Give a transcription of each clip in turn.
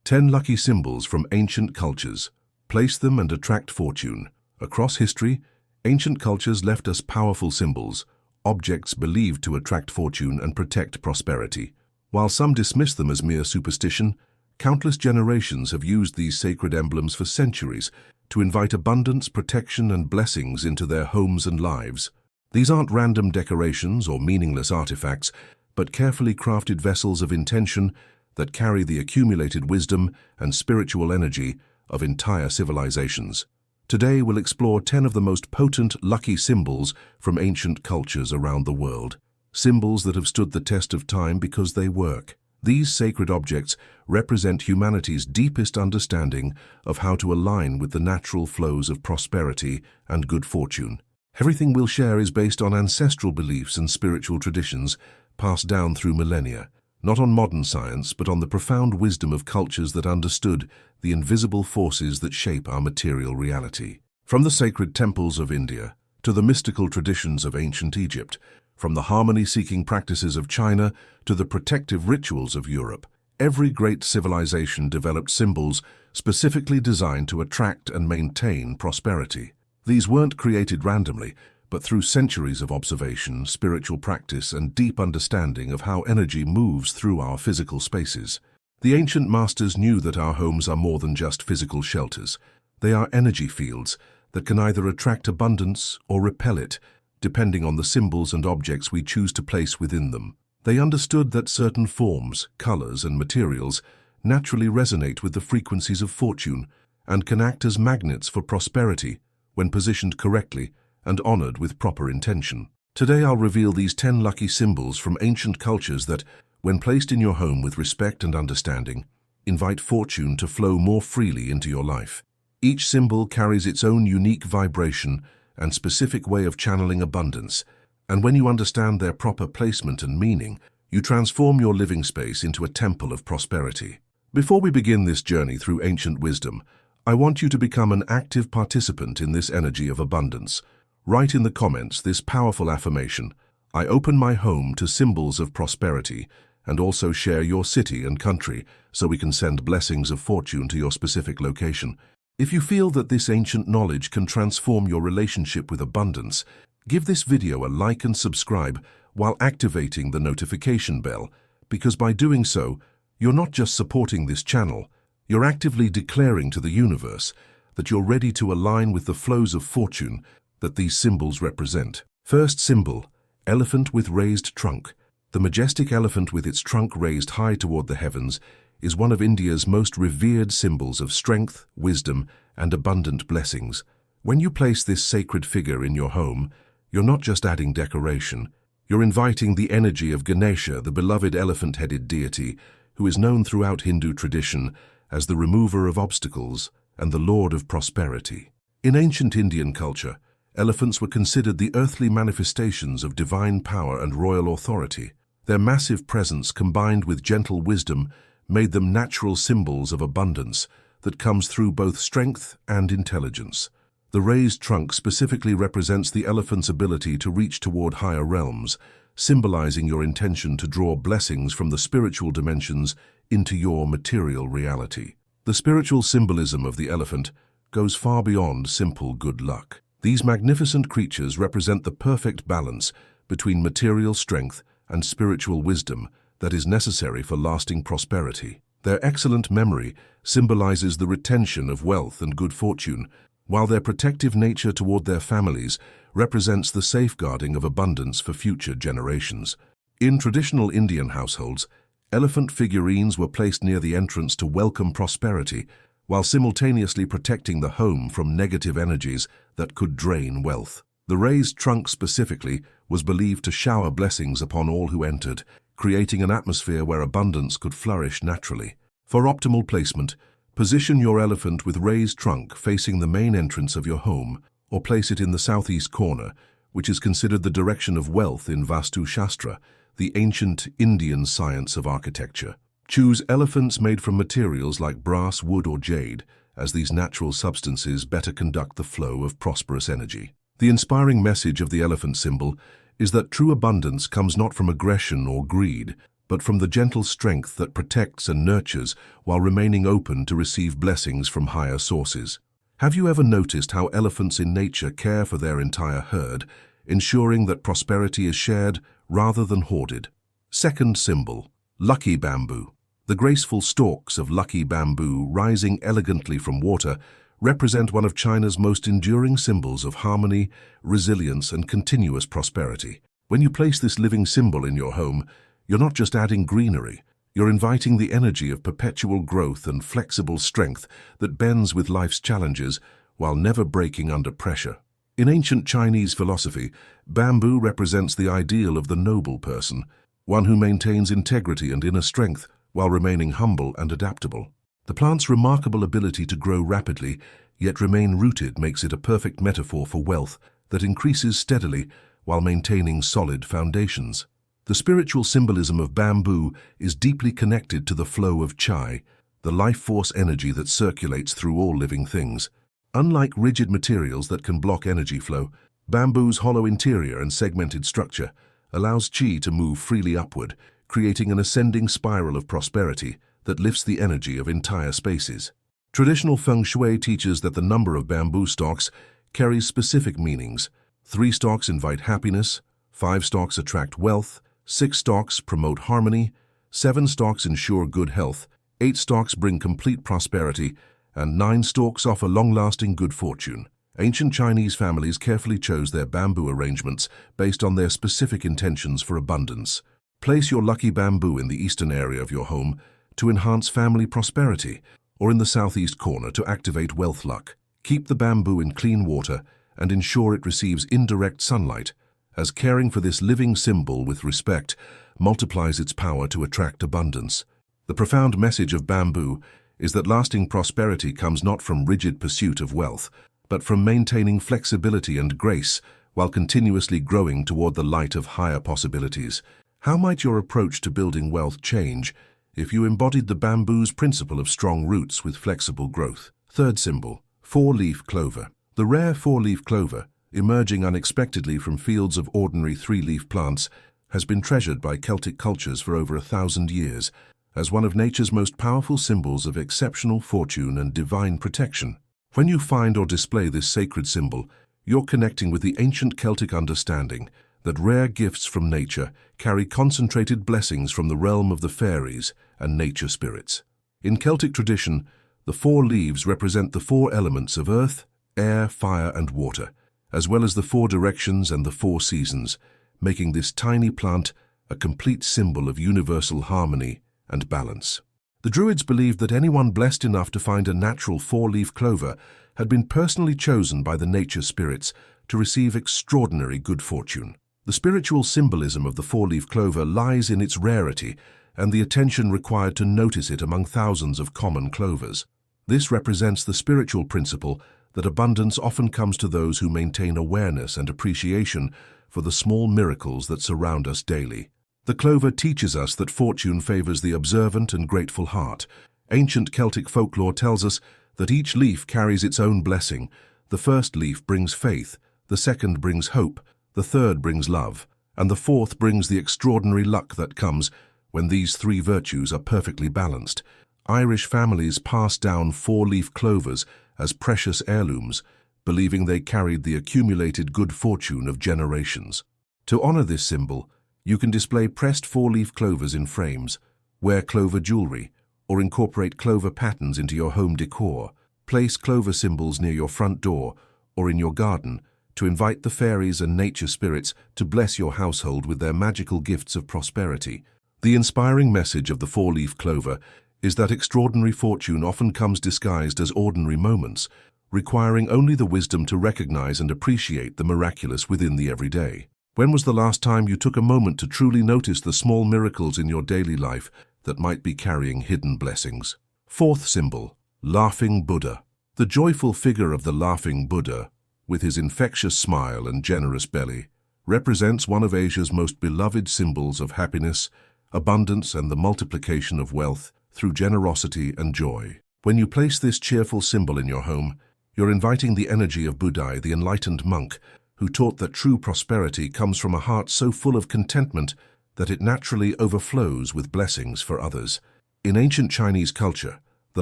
10 lucky symbols from ancient cultures. Place them and attract fortune. Across history, ancient cultures left us powerful symbols, objects believed to attract fortune and protect prosperity. While some dismiss them as mere superstition, countless generations have used these sacred emblems for centuries to invite abundance, protection, and blessings into their homes and lives. These aren't random decorations or meaningless artifacts, but carefully crafted vessels of intention that carry the accumulated wisdom and spiritual energy of entire civilizations. Today we'll explore 10 of the most potent, lucky symbols from ancient cultures around the world. Symbols that have stood the test of time because they work. These sacred objects represent humanity's deepest understanding of how to align with the natural flows of prosperity and good fortune. Everything we'll share is based on ancestral beliefs and spiritual traditions passed down through millennia, not on modern science, but on the profound wisdom of cultures that understood the invisible forces that shape our material reality. From the sacred temples of India to the mystical traditions of ancient Egypt, from the harmony-seeking practices of China to the protective rituals of Europe, every great civilization developed symbols specifically designed to attract and maintain prosperity. These weren't created randomly, but through centuries of observation, spiritual practice, and deep understanding of how energy moves through our physical spaces. The ancient masters knew that our homes are more than just physical shelters. They are energy fields that can either attract abundance or repel it, depending on the symbols and objects we choose to place within them. They understood that certain forms, colors, and materials naturally resonate with the frequencies of fortune and can act as magnets for prosperity when positioned correctly and honored with proper intention. Today I'll reveal these 10 lucky symbols from ancient cultures that, when placed in your home with respect and understanding, invite fortune to flow more freely into your life. Each symbol carries its own unique vibration and specific way of channeling abundance, and when you understand their proper placement and meaning, you transform your living space into a temple of prosperity. Before we begin this journey through ancient wisdom, I want you to become an active participant in this energy of abundance. Write in the comments this powerful affirmation: I open my home to symbols of prosperity, and also share your city and country so we can send blessings of fortune to your specific location. If you feel that this ancient knowledge can transform your relationship with abundance, give this video a like and subscribe while activating the notification bell, because by doing so, you're not just supporting this channel, you're actively declaring to the universe that you're ready to align with the flows of fortune that these symbols represent. First symbol, elephant with raised trunk. The majestic elephant with its trunk raised high toward the heavens is one of India's most revered symbols of strength, wisdom, and abundant blessings. When you place this sacred figure in your home, you're not just adding decoration, you're inviting the energy of Ganesha, the beloved elephant-headed deity, who is known throughout Hindu tradition as the remover of obstacles and the lord of prosperity. In ancient Indian culture, elephants were considered the earthly manifestations of divine power and royal authority. Their massive presence combined with gentle wisdom made them natural symbols of abundance that comes through both strength and intelligence. The raised trunk specifically represents the elephant's ability to reach toward higher realms, symbolizing your intention to draw blessings from the spiritual dimensions into your material reality. The spiritual symbolism of the elephant goes far beyond simple good luck. These magnificent creatures represent the perfect balance between material strength and spiritual wisdom that is necessary for lasting prosperity. Their excellent memory symbolizes the retention of wealth and good fortune, while their protective nature toward their families represents the safeguarding of abundance for future generations. In traditional Indian households, elephant figurines were placed near the entrance to welcome prosperity, while simultaneously protecting the home from negative energies that could drain wealth. The raised trunk specifically was believed to shower blessings upon all who entered, creating an atmosphere where abundance could flourish naturally. For optimal placement, position your elephant with raised trunk facing the main entrance of your home, or place it in the southeast corner, which is considered the direction of wealth in Vastu Shastra, the ancient Indian science of architecture. Choose elephants made from materials like brass, wood, or jade, as these natural substances better conduct the flow of prosperous energy. The inspiring message of the elephant symbol is that true abundance comes not from aggression or greed, but from the gentle strength that protects and nurtures while remaining open to receive blessings from higher sources. Have you ever noticed how elephants in nature care for their entire herd, ensuring that prosperity is shared rather than hoarded? Second symbol, lucky bamboo. The graceful stalks of lucky bamboo rising elegantly from water represent one of China's most enduring symbols of harmony, resilience, and continuous prosperity. When you place this living symbol in your home, you're not just adding greenery, you're inviting the energy of perpetual growth and flexible strength that bends with life's challenges while never breaking under pressure. In ancient Chinese philosophy, bamboo represents the ideal of the noble person, one who maintains integrity and inner strength while remaining humble and adaptable. The plant's remarkable ability to grow rapidly, yet remain rooted, makes it a perfect metaphor for wealth that increases steadily while maintaining solid foundations. The spiritual symbolism of bamboo is deeply connected to the flow of chai, the life force energy that circulates through all living things. Unlike rigid materials that can block energy flow, bamboo's hollow interior and segmented structure allows qi to move freely upward, creating an ascending spiral of prosperity that lifts the energy of entire spaces. Traditional feng shui teaches that the number of bamboo stalks carries specific meanings. 3 stalks invite happiness, 5 stalks attract wealth, 6 stalks promote harmony, 7 stalks ensure good health, 8 stalks bring complete prosperity, and 9 stalks offer long-lasting good fortune. Ancient Chinese families carefully chose their bamboo arrangements based on their specific intentions for abundance. Place your lucky bamboo in the eastern area of your home to enhance family prosperity, or in the southeast corner to activate wealth luck. Keep the bamboo in clean water and ensure it receives indirect sunlight, as caring for this living symbol with respect multiplies its power to attract abundance. The profound message of bamboo is that lasting prosperity comes not from rigid pursuit of wealth, but from maintaining flexibility and grace while continuously growing toward the light of higher possibilities. How might your approach to building wealth change if you embodied the bamboo's principle of strong roots with flexible growth? Third symbol, 4-leaf clover. The rare 4-leaf clover, emerging unexpectedly from fields of ordinary 3-leaf plants, has been treasured by Celtic cultures for over 1,000 years as one of nature's most powerful symbols of exceptional fortune and divine protection. When you find or display this sacred symbol, you're connecting with the ancient Celtic understanding that rare gifts from nature carry concentrated blessings from the realm of the fairies and nature spirits. In Celtic tradition, the 4 leaves represent the 4 elements of earth, air, fire, and water, as well as the 4 directions and the 4 seasons, making this tiny plant a complete symbol of universal harmony and balance. The Druids believed that anyone blessed enough to find a natural 4-leaf clover had been personally chosen by the nature spirits to receive extraordinary good fortune. The spiritual symbolism of the 4-leaf clover lies in its rarity and the attention required to notice it among thousands of common clovers. This represents the spiritual principle that abundance often comes to those who maintain awareness and appreciation for the small miracles that surround us daily. The clover teaches us that fortune favors the observant and grateful heart. Ancient Celtic folklore tells us that each leaf carries its own blessing. The first leaf brings faith, the second brings hope, the third brings love, and the fourth brings the extraordinary luck that comes when these 3 virtues are perfectly balanced. Irish families pass down 4-leaf clovers as precious heirlooms, believing they carried the accumulated good fortune of generations. To honor this symbol, you can display pressed 4-leaf clovers in frames, wear clover jewelry, or incorporate clover patterns into your home decor. Place clover symbols near your front door or in your garden to invite the fairies and nature spirits to bless your household with their magical gifts of prosperity. The inspiring message of the 4-leaf clover is that extraordinary fortune often comes disguised as ordinary moments, requiring only the wisdom to recognize and appreciate the miraculous within the everyday. When was the last time you took a moment to truly notice the small miracles in your daily life that might be carrying hidden blessings? Fourth symbol, laughing Buddha. The joyful figure of the laughing Buddha, with his infectious smile and generous belly, represents one of Asia's most beloved symbols of happiness, abundance, and the multiplication of wealth through generosity and joy. When you place this cheerful symbol in your home, you're inviting the energy of Buddha, the enlightened monk, who taught that true prosperity comes from a heart so full of contentment that it naturally overflows with blessings for others. In ancient Chinese culture, the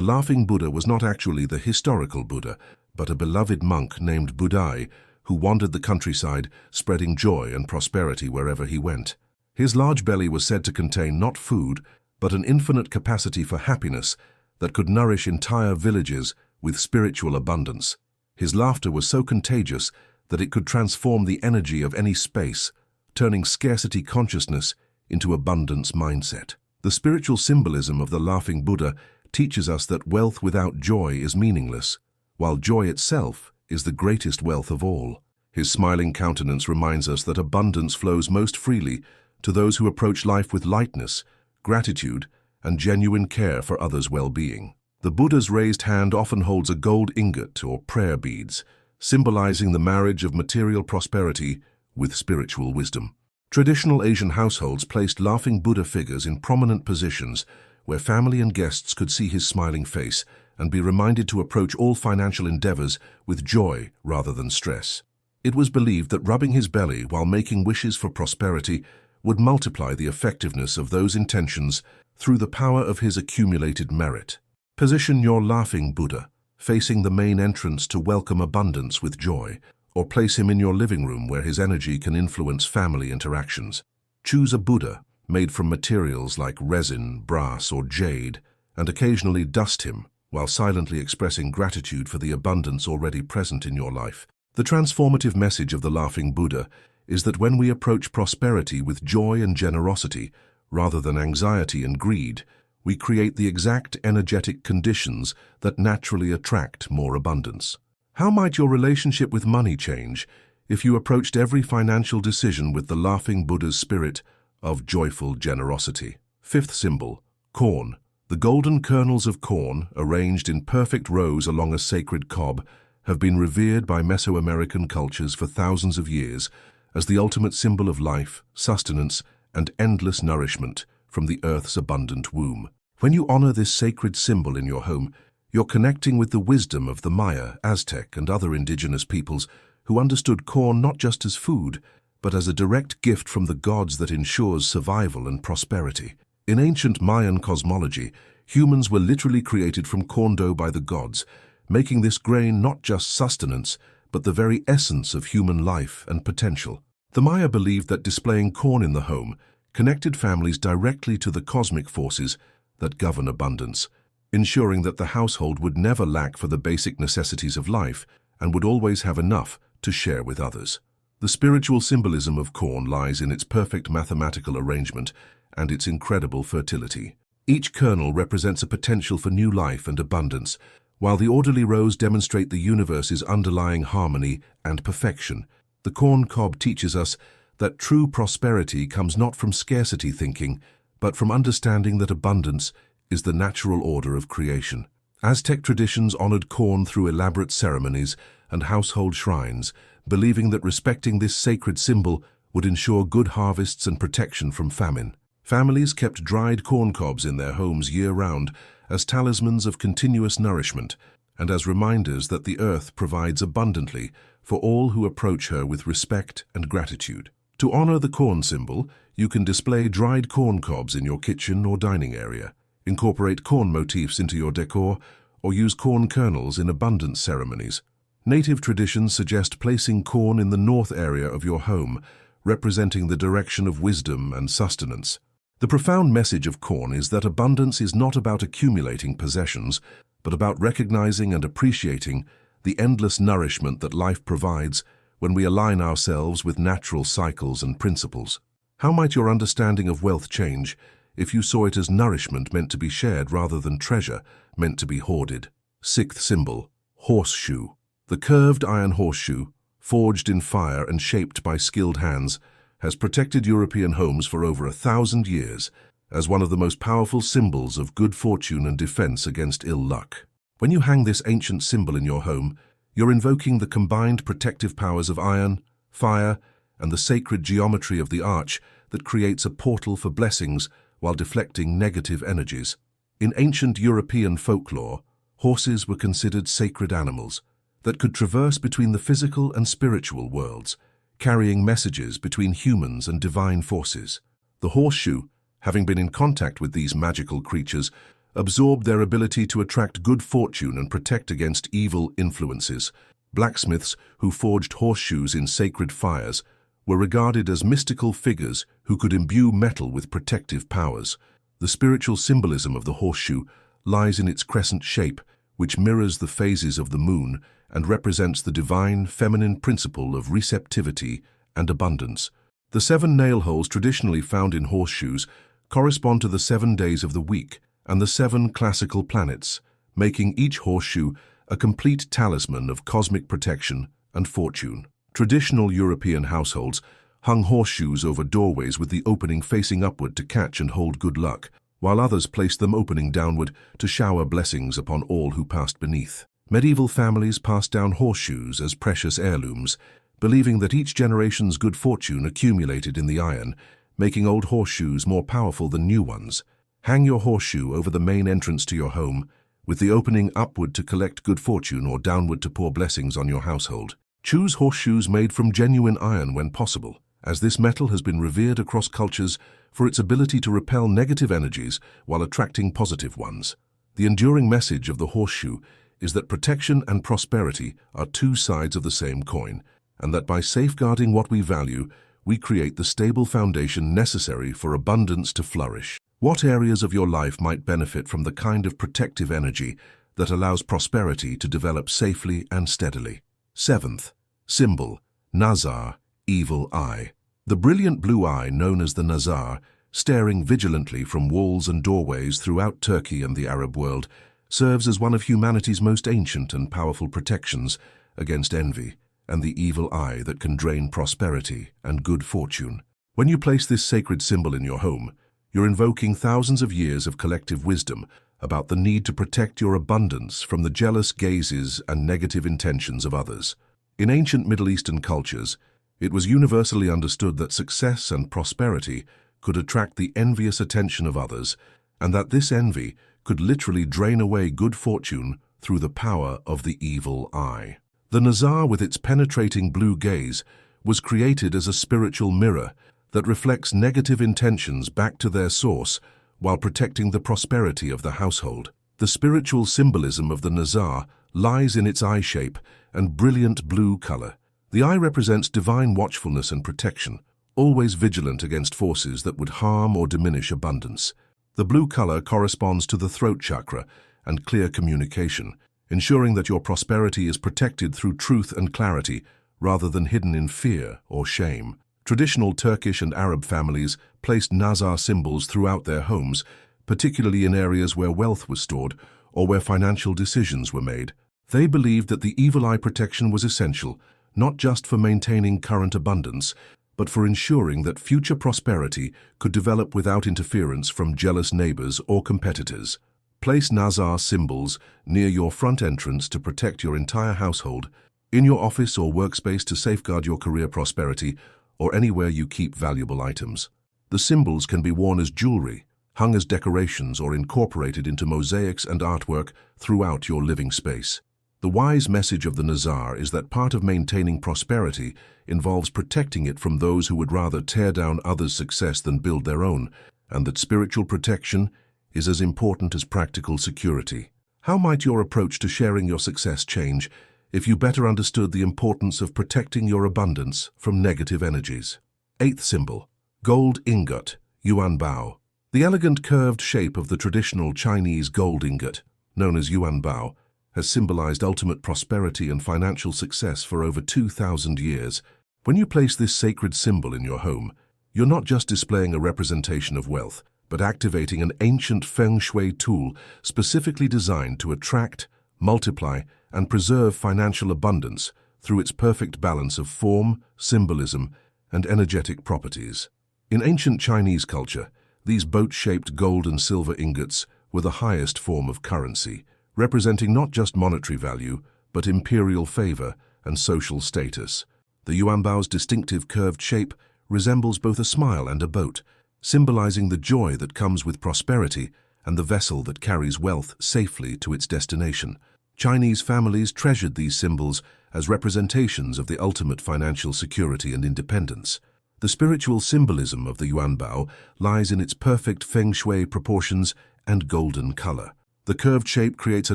laughing Buddha was not actually the historical Buddha, but a beloved monk named Budai who wandered the countryside, spreading joy and prosperity wherever he went. His large belly was said to contain not food, but an infinite capacity for happiness that could nourish entire villages with spiritual abundance. His laughter was so contagious that it could transform the energy of any space, turning scarcity consciousness into abundance mindset. The spiritual symbolism of the laughing Buddha teaches us that wealth without joy is meaningless, while joy itself is the greatest wealth of all. His smiling countenance reminds us that abundance flows most freely to those who approach life with lightness, gratitude, and genuine care for others' well-being. The Buddha's raised hand often holds a gold ingot or prayer beads, symbolizing the marriage of material prosperity with spiritual wisdom. Traditional Asian households placed laughing Buddha figures in prominent positions where family and guests could see his smiling face and be reminded to approach all financial endeavors with joy rather than stress. It was believed that rubbing his belly while making wishes for prosperity would multiply the effectiveness of those intentions through the power of his accumulated merit. Position your laughing Buddha facing the main entrance to welcome abundance with joy, or place him in your living room where his energy can influence family interactions. Choose a Buddha made from materials like resin, brass, or jade, and occasionally dust him while silently expressing gratitude for the abundance already present in your life. The transformative message of the laughing Buddha is that when we approach prosperity with joy and generosity, rather than anxiety and greed, we create the exact energetic conditions that naturally attract more abundance. How might your relationship with money change if you approached every financial decision with the laughing Buddha's spirit of joyful generosity? Fifth symbol, corn. The golden kernels of corn, arranged in perfect rows along a sacred cob, have been revered by Mesoamerican cultures for thousands of years as the ultimate symbol of life, sustenance, and endless nourishment from the earth's abundant womb. When you honor this sacred symbol in your home, you're connecting with the wisdom of the Maya, Aztec, and other indigenous peoples who understood corn not just as food, but as a direct gift from the gods that ensures survival and prosperity. In ancient Mayan cosmology, humans were literally created from corn dough by the gods, making this grain not just sustenance, but the very essence of human life and potential. The Maya believed that displaying corn in the home connected families directly to the cosmic forces that govern abundance, ensuring that the household would never lack for the basic necessities of life and would always have enough to share with others. The spiritual symbolism of corn lies in its perfect mathematical arrangement and its incredible fertility. Each kernel represents a potential for new life and abundance, while the orderly rows demonstrate the universe's underlying harmony and perfection. The corn cob teaches us that true prosperity comes not from scarcity thinking, but from understanding that abundance is the natural order of creation. Aztec traditions honored corn through elaborate ceremonies and household shrines, believing that respecting this sacred symbol would ensure good harvests and protection from famine. Families kept dried corn cobs in their homes year-round as talismans of continuous nourishment and as reminders that the earth provides abundantly for all who approach her with respect and gratitude. To honor the corn symbol, you can display dried corn cobs in your kitchen or dining area, incorporate corn motifs into your decor, or use corn kernels in abundance ceremonies. Native traditions suggest placing corn in the north area of your home, representing the direction of wisdom and sustenance. The profound message of corn is that abundance is not about accumulating possessions, but about recognizing and appreciating the endless nourishment that life provides when we align ourselves with natural cycles and principles. How might your understanding of wealth change if you saw it as nourishment meant to be shared rather than treasure meant to be hoarded? Sixth symbol, horseshoe. The curved iron horseshoe, forged in fire and shaped by skilled hands, has protected European homes for over 1,000 years as one of the most powerful symbols of good fortune and defense against ill luck. When you hang this ancient symbol in your home, you're invoking the combined protective powers of iron, fire, and the sacred geometry of the arch that creates a portal for blessings while deflecting negative energies. In ancient European folklore, horses were considered sacred animals that could traverse between the physical and spiritual worlds, carrying messages between humans and divine forces. The horseshoe, having been in contact with these magical creatures, absorbed their ability to attract good fortune and protect against evil influences. Blacksmiths who forged horseshoes in sacred fires were regarded as mystical figures who could imbue metal with protective powers. The spiritual symbolism of the horseshoe lies in its crescent shape, which mirrors the phases of the moon and represents the divine feminine principle of receptivity and abundance. The 7 nail holes traditionally found in horseshoes correspond to the 7 days of the week and the 7 classical planets, making each horseshoe a complete talisman of cosmic protection and fortune. Traditional European households hung horseshoes over doorways with the opening facing upward to catch and hold good luck, while others placed them opening downward to shower blessings upon all who passed beneath. Medieval families passed down horseshoes as precious heirlooms, believing that each generation's good fortune accumulated in the iron, making old horseshoes more powerful than new ones. Hang your horseshoe over the main entrance to your home, with the opening upward to collect good fortune or downward to pour blessings on your household. Choose horseshoes made from genuine iron when possible, as this metal has been revered across cultures for its ability to repel negative energies while attracting positive ones. The enduring message of the horseshoe is that protection and prosperity are 2 sides of the same coin, and that by safeguarding what we value, we create the stable foundation necessary for abundance to flourish. What areas of your life might benefit from the kind of protective energy that allows prosperity to develop safely and steadily? 7th symbol, Nazar, evil eye. The brilliant blue eye known as the Nazar, staring vigilantly from walls and doorways throughout Turkey and the Arab world, serves as one of humanity's most ancient and powerful protections against envy and the evil eye that can drain prosperity and good fortune. When you place this sacred symbol in your home, you're invoking thousands of years of collective wisdom about the need to protect your abundance from the jealous gazes and negative intentions of others. In ancient Middle Eastern cultures, it was universally understood that success and prosperity could attract the envious attention of others, and that this envy could literally drain away good fortune through the power of the evil eye. The Nazar, with its penetrating blue gaze, was created as a spiritual mirror that reflects negative intentions back to their source while protecting the prosperity of the household. The spiritual symbolism of the Nazar lies in its eye shape and brilliant blue color. The eye represents divine watchfulness and protection, always vigilant against forces that would harm or diminish abundance. The blue color corresponds to the throat chakra and clear communication, ensuring that your prosperity is protected through truth and clarity rather than hidden in fear or shame. Traditional Turkish and Arab families placed Nazar symbols throughout their homes, particularly in areas where wealth was stored or where financial decisions were made. They believed that the evil eye protection was essential, not just for maintaining current abundance, but for ensuring that future prosperity could develop without interference from jealous neighbors or competitors. Place Nazar symbols near your front entrance to protect your entire household, in your office or workspace to safeguard your career prosperity, or anywhere you keep valuable items. The symbols can be worn as jewelry, hung as decorations, or incorporated into mosaics and artwork throughout your living space. The wise message of the Nazar is that part of maintaining prosperity involves protecting it from those who would rather tear down others' success than build their own, and that spiritual protection is as important as practical security. How might your approach to sharing your success change if you better understood the importance of protecting your abundance from negative energies? 8th symbol, gold ingot, yuan bao. The elegant curved shape of the traditional Chinese gold ingot, known as yuan bao, has symbolized ultimate prosperity and financial success for over 2,000 years. When you place this sacred symbol in your home, you're not just displaying a representation of wealth, but activating an ancient feng shui tool specifically designed to attract, multiply, and preserve financial abundance through its perfect balance of form, symbolism, and energetic properties. In ancient Chinese culture, these boat-shaped gold and silver ingots were the highest form of currency, representing not just monetary value, but imperial favor and social status. The yuanbao's distinctive curved shape resembles both a smile and a boat, symbolizing the joy that comes with prosperity and the vessel that carries wealth safely to its destination. Chinese families treasured these symbols as representations of the ultimate financial security and independence. The spiritual symbolism of the yuanbao lies in its perfect feng shui proportions and golden color. The curved shape creates a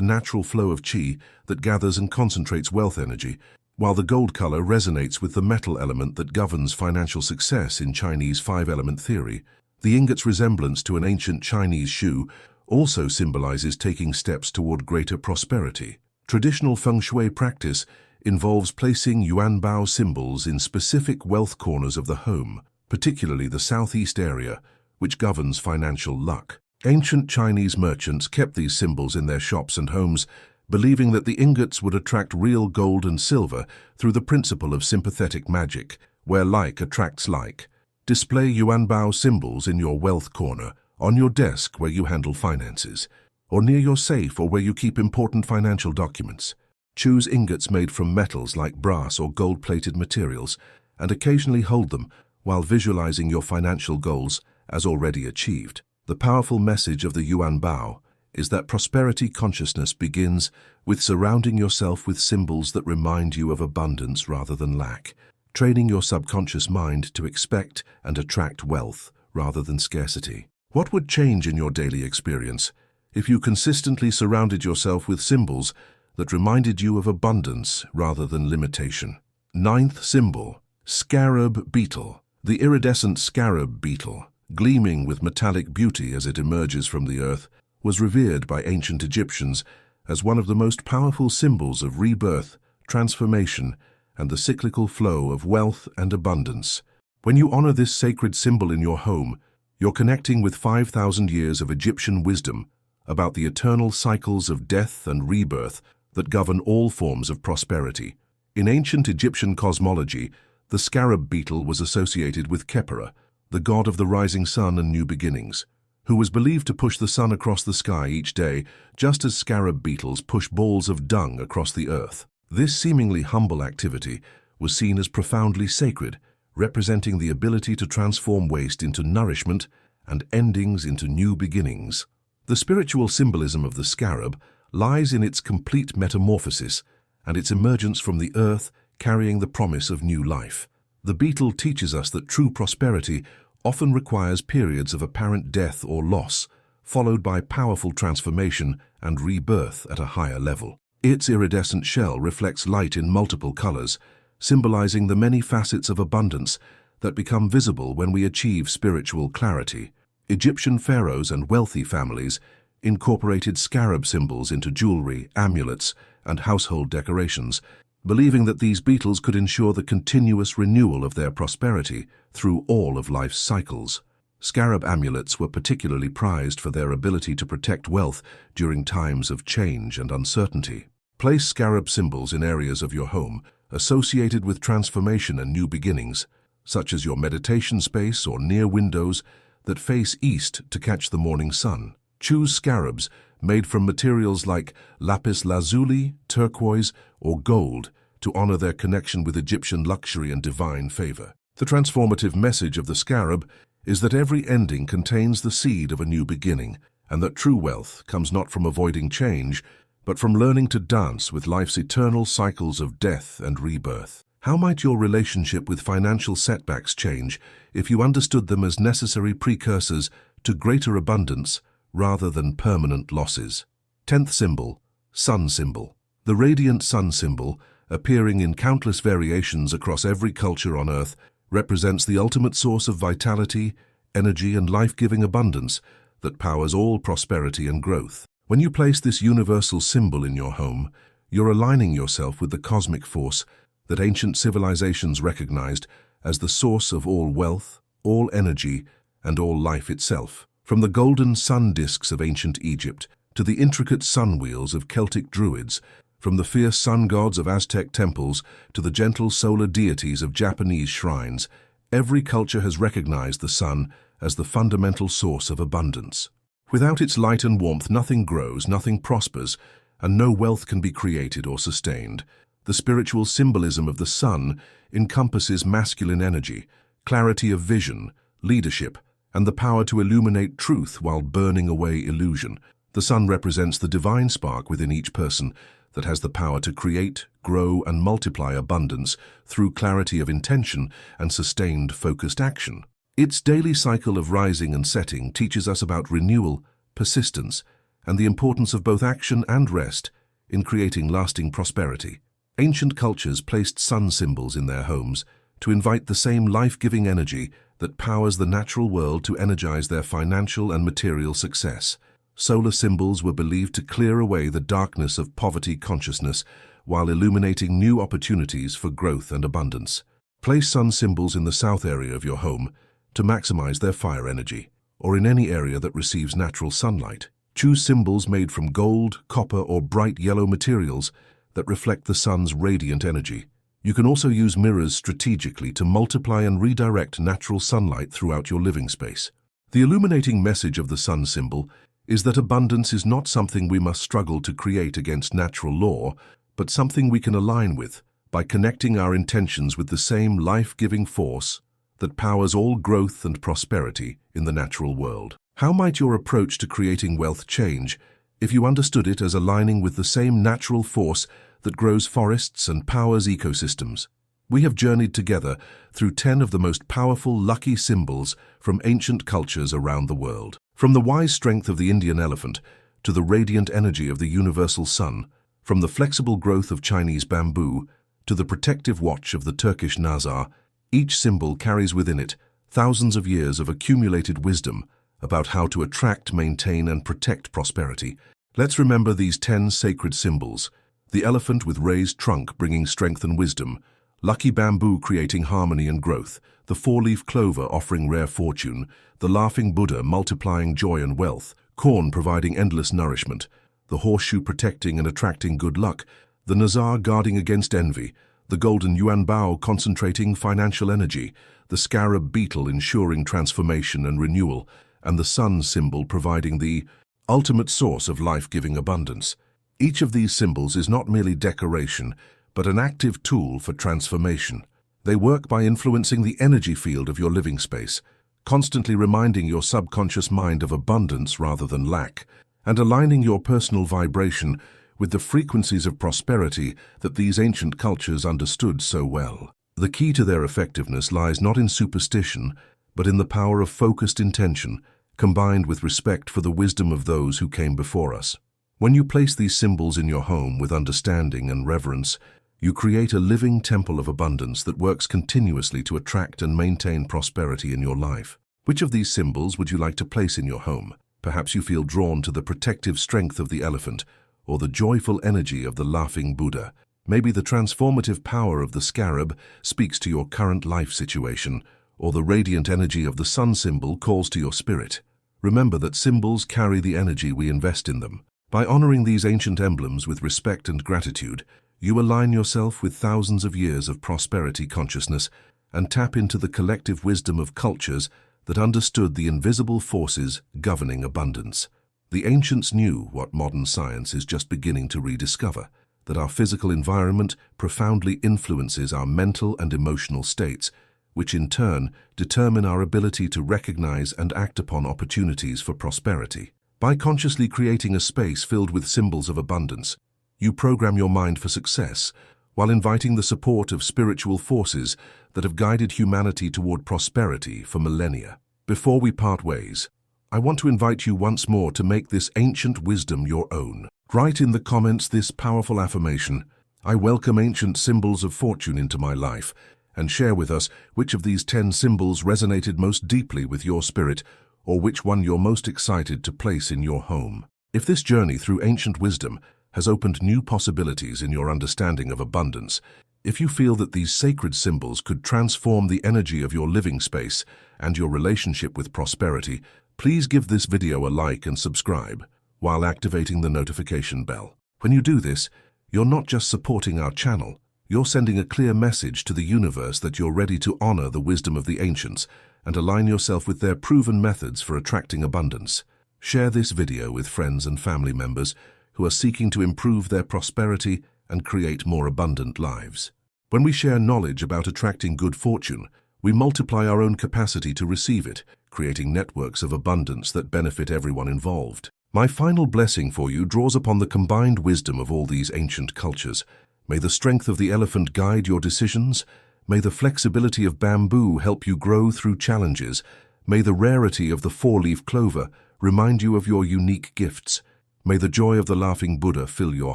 natural flow of qi that gathers and concentrates wealth energy, while the gold color resonates with the metal element that governs financial success in Chinese five-element theory. The ingot's resemblance to an ancient Chinese shoe also symbolizes taking steps toward greater prosperity. Traditional feng shui practice involves placing yuanbao symbols in specific wealth corners of the home, particularly the southeast area, which governs financial luck. Ancient Chinese merchants kept these symbols in their shops and homes, believing that the ingots would attract real gold and silver through the principle of sympathetic magic, where like attracts like. Display yuanbao symbols in your wealth corner, on your desk where you handle finances, or near your safe or where you keep important financial documents. Choose ingots made from metals like brass or gold-plated materials, and occasionally hold them while visualizing your financial goals as already achieved. The powerful message of the yuanbao is that prosperity consciousness begins with surrounding yourself with symbols that remind you of abundance rather than lack, training your subconscious mind to expect and attract wealth rather than scarcity. What would change in your daily experience if you consistently surrounded yourself with symbols that reminded you of abundance rather than limitation? Ninth symbol, scarab beetle. The iridescent scarab beetle, gleaming with metallic beauty as it emerges from the earth, was revered by ancient Egyptians as one of the most powerful symbols of rebirth, transformation, and the cyclical flow of wealth and abundance. When you honor this sacred symbol in your home, you're connecting with 5,000 years of Egyptian wisdom about the eternal cycles of death and rebirth that govern all forms of prosperity. In ancient Egyptian cosmology, the scarab beetle was associated with Khepera, the god of the rising sun and new beginnings, who was believed to push the sun across the sky each day, just as scarab beetles push balls of dung across the earth. This seemingly humble activity was seen as profoundly sacred, representing the ability to transform waste into nourishment and endings into new beginnings. The spiritual symbolism of the scarab lies in its complete metamorphosis and its emergence from the earth carrying the promise of new life. The beetle teaches us that true prosperity often requires periods of apparent death or loss, followed by powerful transformation and rebirth at a higher level. Its iridescent shell reflects light in multiple colors, symbolizing the many facets of abundance that become visible when we achieve spiritual clarity. Egyptian pharaohs and wealthy families incorporated scarab symbols into jewelry, amulets, and household decorations, believing that these beetles could ensure the continuous renewal of their prosperity through all of life's cycles. Scarab amulets were particularly prized for their ability to protect wealth during times of change and uncertainty. Place scarab symbols in areas of your home associated with transformation and new beginnings, such as your meditation space or near windows that face east to catch the morning sun. Choose scarabs made from materials like lapis lazuli, turquoise, or gold to honor their connection with Egyptian luxury and divine favor. The transformative message of the scarab is that every ending contains the seed of a new beginning, and that true wealth comes not from avoiding change, but from learning to dance with life's eternal cycles of death and rebirth. How might your relationship with financial setbacks change if you understood them as necessary precursors to greater abundance rather than permanent losses? 10th symbol, sun symbol. The radiant sun symbol, appearing in countless variations across every culture on Earth, represents the ultimate source of vitality, energy, and life-giving abundance that powers all prosperity and growth. When you place this universal symbol in your home, you're aligning yourself with the cosmic force that ancient civilizations recognized as the source of all wealth, all energy, and all life itself. From the golden sun discs of ancient Egypt to the intricate sun wheels of Celtic druids, from the fierce sun gods of Aztec temples to the gentle solar deities of Japanese shrines, every culture has recognized the sun as the fundamental source of abundance. Without its light and warmth, nothing grows, nothing prospers, and no wealth can be created or sustained. The spiritual symbolism of the sun encompasses masculine energy, clarity of vision, leadership, and the power to illuminate truth while burning away illusion. The sun represents the divine spark within each person, that has the power to create, grow, and multiply abundance through clarity of intention and sustained, focused action. Its daily cycle of rising and setting teaches us about renewal, persistence, and the importance of both action and rest in creating lasting prosperity. Ancient cultures placed sun symbols in their homes to invite the same life-giving energy that powers the natural world to energize their financial and material success. Solar symbols were believed to clear away the darkness of poverty consciousness while illuminating new opportunities for growth and abundance. Place sun symbols in the south area of your home to maximize their fire energy, or in any area that receives natural sunlight. Choose symbols made from gold, copper, or bright yellow materials that reflect the sun's radiant energy. You can also use mirrors strategically to multiply and redirect natural sunlight throughout your living space. The illuminating message of the sun symbol is that abundance is not something we must struggle to create against natural law, but something we can align with by connecting our intentions with the same life-giving force that powers all growth and prosperity in the natural world. How might your approach to creating wealth change if you understood it as aligning with the same natural force that grows forests and powers ecosystems? We have journeyed together through 10 of the most powerful lucky symbols from ancient cultures around the world. From the wise strength of the Indian elephant to the radiant energy of the universal sun, from the flexible growth of Chinese bamboo to the protective watch of the Turkish Nazar, each symbol carries within it thousands of years of accumulated wisdom about how to attract, maintain, and protect prosperity. Let's remember these 10 sacred symbols: the elephant with raised trunk bringing strength and wisdom, lucky bamboo creating harmony and growth, the four-leaf clover offering rare fortune, the laughing Buddha multiplying joy and wealth, corn providing endless nourishment, the horseshoe protecting and attracting good luck, the Nazar guarding against envy, the golden yuan bao concentrating financial energy, the scarab beetle ensuring transformation and renewal, and the sun symbol providing the ultimate source of life-giving abundance. Each of these symbols is not merely decoration, but an active tool for transformation. They work by influencing the energy field of your living space, constantly reminding your subconscious mind of abundance rather than lack, and aligning your personal vibration with the frequencies of prosperity that these ancient cultures understood so well. The key to their effectiveness lies not in superstition, but in the power of focused intention, combined with respect for the wisdom of those who came before us. When you place these symbols in your home with understanding and reverence, you create a living temple of abundance that works continuously to attract and maintain prosperity in your life. Which of these symbols would you like to place in your home? Perhaps you feel drawn to the protective strength of the elephant, or the joyful energy of the laughing Buddha. Maybe the transformative power of the scarab speaks to your current life situation, or the radiant energy of the sun symbol calls to your spirit. Remember that symbols carry the energy we invest in them. By honoring these ancient emblems with respect and gratitude, you align yourself with thousands of years of prosperity consciousness and tap into the collective wisdom of cultures that understood the invisible forces governing abundance. The ancients knew what modern science is just beginning to rediscover, that our physical environment profoundly influences our mental and emotional states, which in turn determine our ability to recognize and act upon opportunities for prosperity. By consciously creating a space filled with symbols of abundance, you program your mind for success, while inviting the support of spiritual forces that have guided humanity toward prosperity for millennia. Before we part ways, I want to invite you once more to make this ancient wisdom your own. Write in the comments this powerful affirmation: I welcome ancient symbols of fortune into my life, and share with us which of these 10 symbols resonated most deeply with your spirit, or which one you're most excited to place in your home. If this journey through ancient wisdom has opened new possibilities in your understanding of abundance, if you feel that these sacred symbols could transform the energy of your living space and your relationship with prosperity, please give this video a like and subscribe, while activating the notification bell. When you do this, you're not just supporting our channel, you're sending a clear message to the universe that you're ready to honor the wisdom of the ancients and align yourself with their proven methods for attracting abundance. Share this video with friends and family members who are seeking to improve their prosperity and create more abundant lives. When we share knowledge about attracting good fortune, we multiply our own capacity to receive it, creating networks of abundance that benefit everyone involved. My final blessing for you draws upon the combined wisdom of all these ancient cultures. May the strength of the elephant guide your decisions. May the flexibility of bamboo help you grow through challenges. May the rarity of the four-leaf clover remind you of your unique gifts. May the joy of the laughing Buddha fill your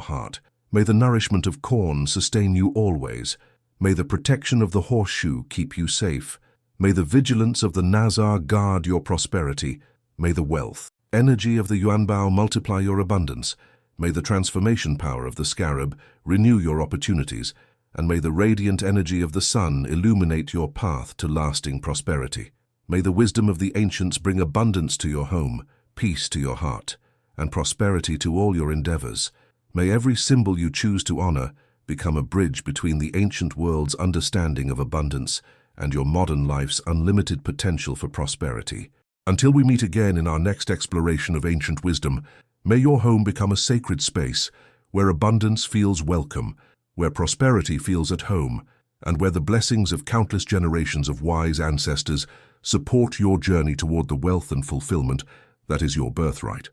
heart. May the nourishment of corn sustain you always. May the protection of the horseshoe keep you safe. May the vigilance of the Nazar guard your prosperity. May the wealth, energy of the Yuanbao multiply your abundance. May the transformation power of the scarab renew your opportunities. And may the radiant energy of the sun illuminate your path to lasting prosperity. May the wisdom of the ancients bring abundance to your home, peace to your heart, and prosperity to all your endeavors. May every symbol you choose to honor become a bridge between the ancient world's understanding of abundance and your modern life's unlimited potential for prosperity. Until we meet again in our next exploration of ancient wisdom, may your home become a sacred space where abundance feels welcome, where prosperity feels at home, and where the blessings of countless generations of wise ancestors support your journey toward the wealth and fulfillment that is your birthright.